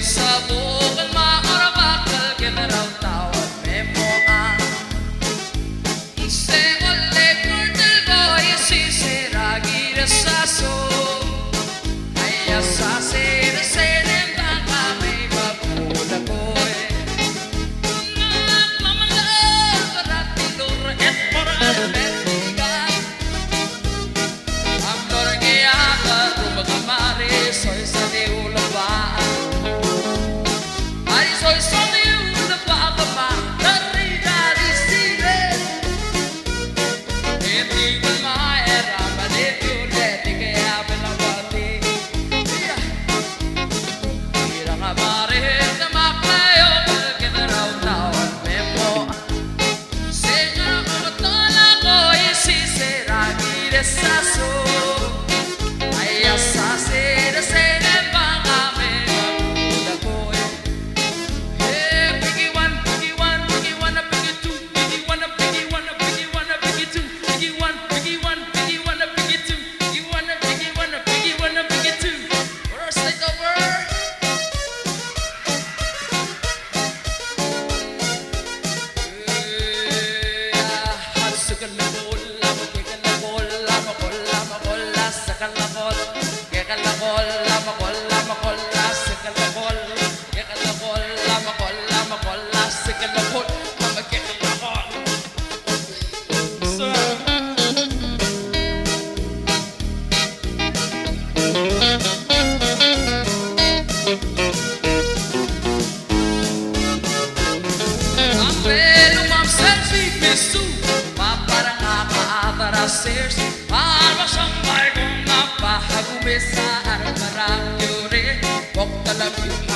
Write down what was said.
Sabuk maarabakal generaw tawag memo ang ise ole kurtel boy si ragi rasaso ay asase senen baka may babuda boy nak mamala para tidur et para betigan ang dorgea ka rumagamare soy sa diulabaan. Soy sonido de papa, la vida decide. En ti con my era, but if you let it get up in a body, mira nga pare de mapayo, que na raw tawag memo. Señor como tola ko isi será giresaso, ay asase de sene pangame. Para siyang may kung napahagumisa at marang yuri, huwag talab yung